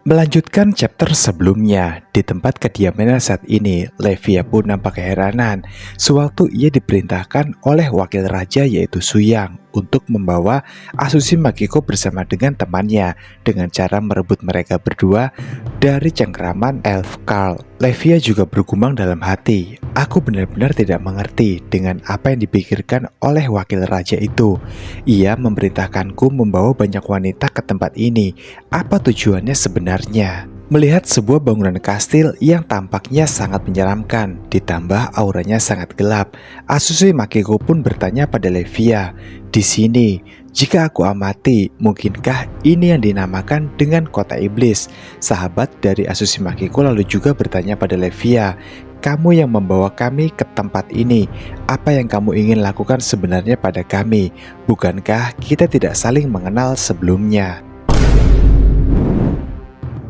Melanjutkan chapter sebelumnya, di tempat kediamannya saat ini, Levia pun nampak keheranan sewaktu ia diperintahkan oleh wakil raja yaitu Suyang untuk membawa Asushi Makiko bersama dengan temannya dengan cara merebut mereka berdua dari cengkeraman Elf Carl. Levia juga bergumam dalam hati, aku benar-benar tidak mengerti dengan apa yang dipikirkan oleh wakil raja itu. Ia memerintahkanku membawa banyak wanita ke tempat ini. Apa tujuannya sebenarnya? Melihat sebuah bangunan kastil yang tampaknya sangat menyeramkan, ditambah auranya sangat gelap, Asushi Makiko pun bertanya pada Levia, di sini, jika aku amati, mungkinkah ini yang dinamakan dengan kota iblis? Sahabat dari Asushi Makiko lalu juga bertanya pada Levia, kamu yang membawa kami ke tempat ini, apa yang kamu ingin lakukan sebenarnya pada kami? Bukankah kita tidak saling mengenal sebelumnya?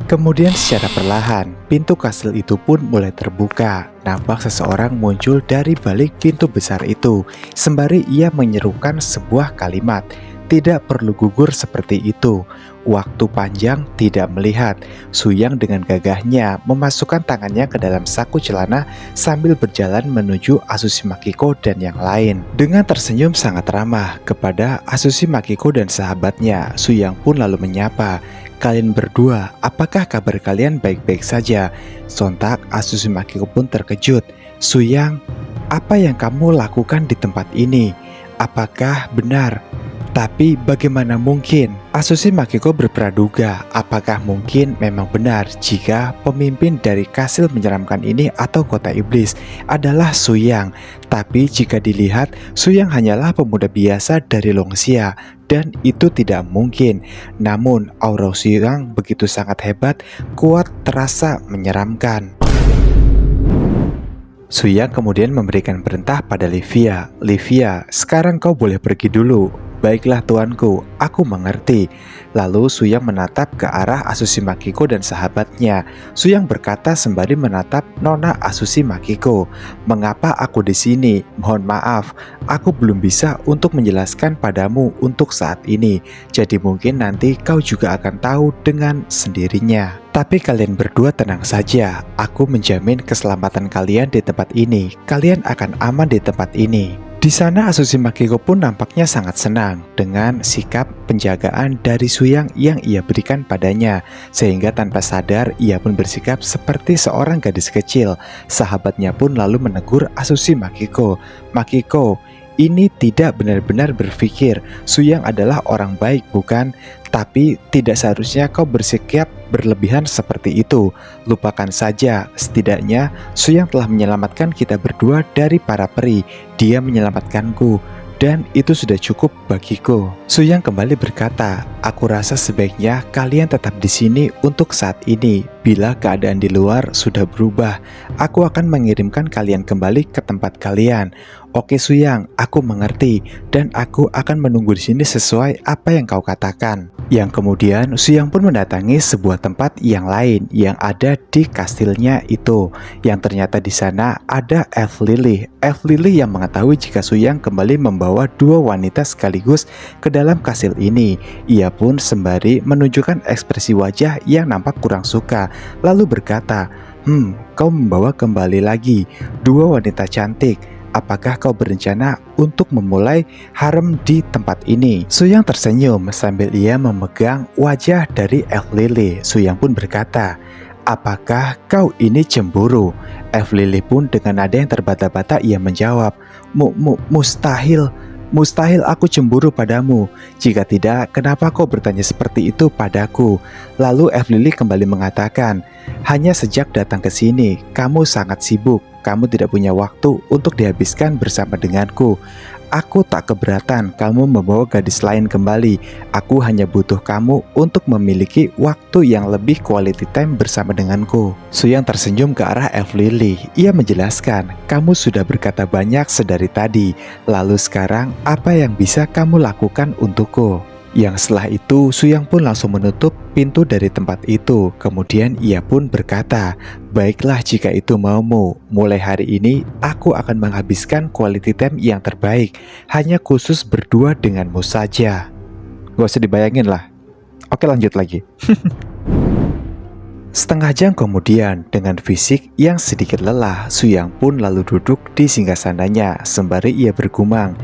Kemudian secara perlahan, pintu kastil itu pun mulai terbuka. Nampak seseorang muncul dari balik pintu besar itu, sembari ia menyerukan sebuah kalimat, tidak perlu gugur seperti itu. Waktu panjang tidak melihat. Suyang dengan gagahnya memasukkan tangannya ke dalam saku celana sambil berjalan menuju Asushi Makiko dan yang lain. Dengan tersenyum sangat ramah kepada Asushi Makiko dan sahabatnya, Suyang pun lalu menyapa, kalian berdua, apakah kabar kalian baik-baik saja? Sontak Asushi Makiko pun terkejut. Suyang, apa yang kamu lakukan di tempat ini? Apakah benar? Tapi bagaimana mungkin? Asushi Makiko berpraduga, apakah mungkin memang benar jika pemimpin dari kastil menyeramkan ini atau kota iblis adalah Suyang? Tapi jika dilihat, Suyang hanyalah pemuda biasa dari Longxia dan itu tidak mungkin. Namun aura Suyang begitu sangat hebat, kuat, terasa menyeramkan. Suyang kemudian memberikan perintah pada Levia. Levia, sekarang kau boleh pergi dulu. Baiklah tuanku, aku mengerti. Lalu Suyang menatap ke arah Asushi Makiko dan sahabatnya. Suyang berkata sembari menatap Nona Asushi Makiko. Mengapa aku di sini? Mohon maaf, aku belum bisa untuk menjelaskan padamu untuk saat ini. Jadi mungkin nanti kau juga akan tahu dengan sendirinya. Tapi kalian berdua tenang saja, aku menjamin keselamatan kalian di tempat ini. Kalian akan aman di tempat ini. Di sana Asushi Makiko pun nampaknya sangat senang dengan sikap penjagaan dari Suyang yang ia berikan padanya, sehingga tanpa sadar ia pun bersikap seperti seorang gadis kecil. Sahabatnya pun lalu menegur Asushi Makiko. Makiko, ini tidak benar-benar berpikir Suyang adalah orang baik, bukan? Tapi tidak seharusnya kau bersikap berlebihan seperti itu. Lupakan saja, setidaknya Suyang telah menyelamatkan kita berdua dari para peri. Dia menyelamatkanku, dan itu sudah cukup bagiku. Suyang kembali berkata, aku rasa sebaiknya kalian tetap di sini untuk saat ini. Bila keadaan di luar sudah berubah, aku akan mengirimkan kalian kembali ke tempat kalian. Oke Suyang, aku mengerti dan aku akan menunggu di sini sesuai apa yang kau katakan. Yang kemudian Suyang pun mendatangi sebuah tempat yang lain yang ada di kastilnya itu. Yang ternyata di sana ada Elf Lily. Elf Lily yang mengetahui jika Suyang kembali membawa dua wanita sekaligus ke dalam kastil ini. Ia pun sembari menunjukkan ekspresi wajah yang nampak kurang suka, lalu berkata, kau membawa kembali lagi dua wanita cantik. Apakah kau berencana untuk memulai harem di tempat ini? Suyang tersenyum sambil ia memegang wajah dari Elf Lily. Suyang pun berkata, apakah kau ini cemburu? Elf Lily pun dengan nada yang terbata-bata ia menjawab, mustahil. Mustahil aku cemburu padamu. Jika tidak, kenapa kau bertanya seperti itu padaku? Lalu Elf Lily kembali mengatakan, hanya sejak datang ke sini, kamu sangat sibuk. Kamu tidak punya waktu untuk dihabiskan bersama denganku. Aku tak keberatan kamu membawa gadis lain kembali. Aku hanya butuh kamu untuk memiliki waktu yang lebih quality time bersama denganku. Suyang tersenyum ke arah Elf Lily. Ia menjelaskan, kamu sudah berkata banyak sedari tadi. Lalu sekarang apa yang bisa kamu lakukan untukku? Yang setelah itu Suyang pun langsung menutup pintu dari tempat itu. Kemudian ia pun berkata, baiklah jika itu maumu. Mulai hari ini aku akan menghabiskan quality time yang terbaik, hanya khusus berdua denganmu saja. Gak usah dibayangin lah. Oke lanjut lagi. Setengah jam kemudian, dengan fisik yang sedikit lelah, Suyang pun lalu duduk di singgasananya sembari ia bergumam,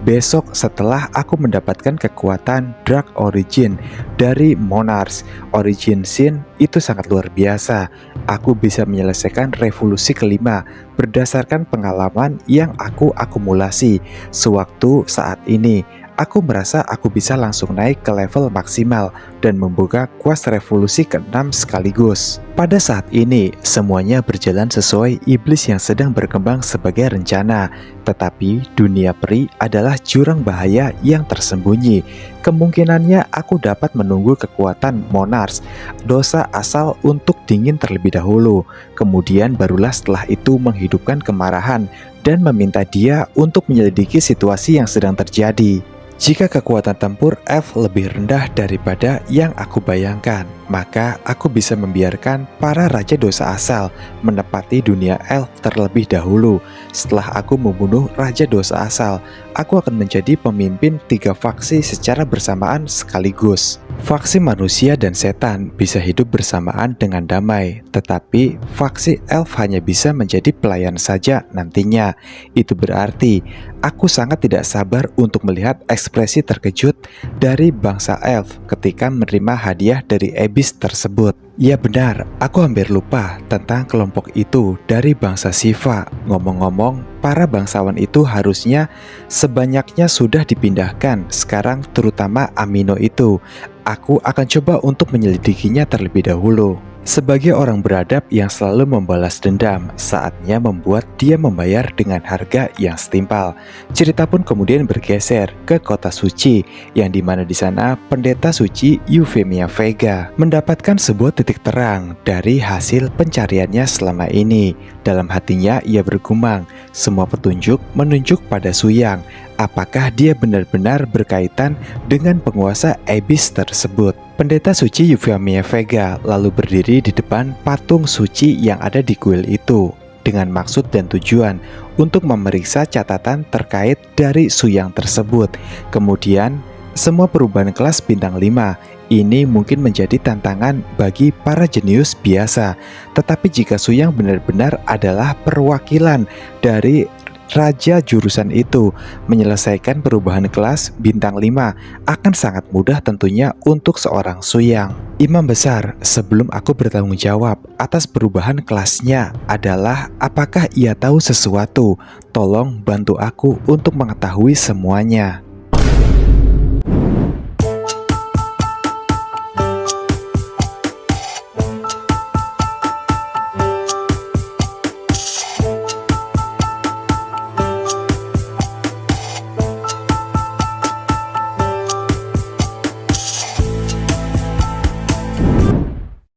"Besok setelah aku mendapatkan kekuatan Dark Origin dari Monarch, Origin Sin itu sangat luar biasa. Aku bisa menyelesaikan revolusi kelima berdasarkan pengalaman yang aku akumulasi sewaktu saat ini. Aku merasa aku bisa langsung naik ke level maksimal dan membuka kuas revolusi ke-6 sekaligus." Pada saat ini, semuanya berjalan sesuai iblis yang sedang berkembang sebagai rencana. Tetapi dunia peri adalah jurang bahaya yang tersembunyi. Kemungkinannya aku dapat menunggu kekuatan Monarch, dosa asal untuk dingin terlebih dahulu. Kemudian barulah setelah itu menghidupkan kemarahan dan meminta dia untuk menyelidiki situasi yang sedang terjadi. Jika kekuatan tempur elf lebih rendah daripada yang aku bayangkan, maka aku bisa membiarkan para raja dosa asal menepati dunia elf terlebih dahulu. Setelah aku membunuh raja dosa asal, aku akan menjadi pemimpin 3 faksi secara bersamaan sekaligus. Faksi manusia dan setan bisa hidup bersamaan dengan damai, tetapi faksi elf hanya bisa menjadi pelayan saja nantinya. Itu berarti aku sangat tidak sabar untuk melihat ekspresi terkejut dari bangsa elf ketika menerima hadiah dari Abyss tersebut. Ya benar, aku hampir lupa tentang kelompok itu dari bangsa Shiva. Ngomong-ngomong, para bangsawan itu harusnya sebanyaknya sudah dipindahkan sekarang, terutama Amino itu. Aku akan coba untuk menyelidikinya terlebih dahulu. Sebagai orang beradab yang selalu membalas dendam, saatnya membuat dia membayar dengan harga yang setimpal. Cerita pun kemudian bergeser ke kota suci, yang dimana di sana pendeta suci Euphemia Vega mendapatkan sebuah titik terang dari hasil pencariannya selama ini. Dalam hatinya ia bergumam, semua petunjuk menunjuk pada Suyang. Apakah dia benar-benar berkaitan dengan penguasa Abyss tersebut? Pendeta suci Euphemia Vega lalu berdiri di depan patung suci yang ada di kuil itu dengan maksud dan tujuan untuk memeriksa catatan terkait dari Suyang tersebut. Kemudian, semua perubahan kelas bintang 5 ini mungkin menjadi tantangan bagi para jenius biasa. Tetapi jika Suyang benar-benar adalah perwakilan dari raja jurusan itu, menyelesaikan perubahan kelas bintang 5 akan sangat mudah tentunya untuk seorang Suyang. Imam besar, sebelum aku bertanggung jawab atas perubahan kelasnya adalah apakah ia tahu sesuatu? Tolong bantu aku untuk mengetahui semuanya.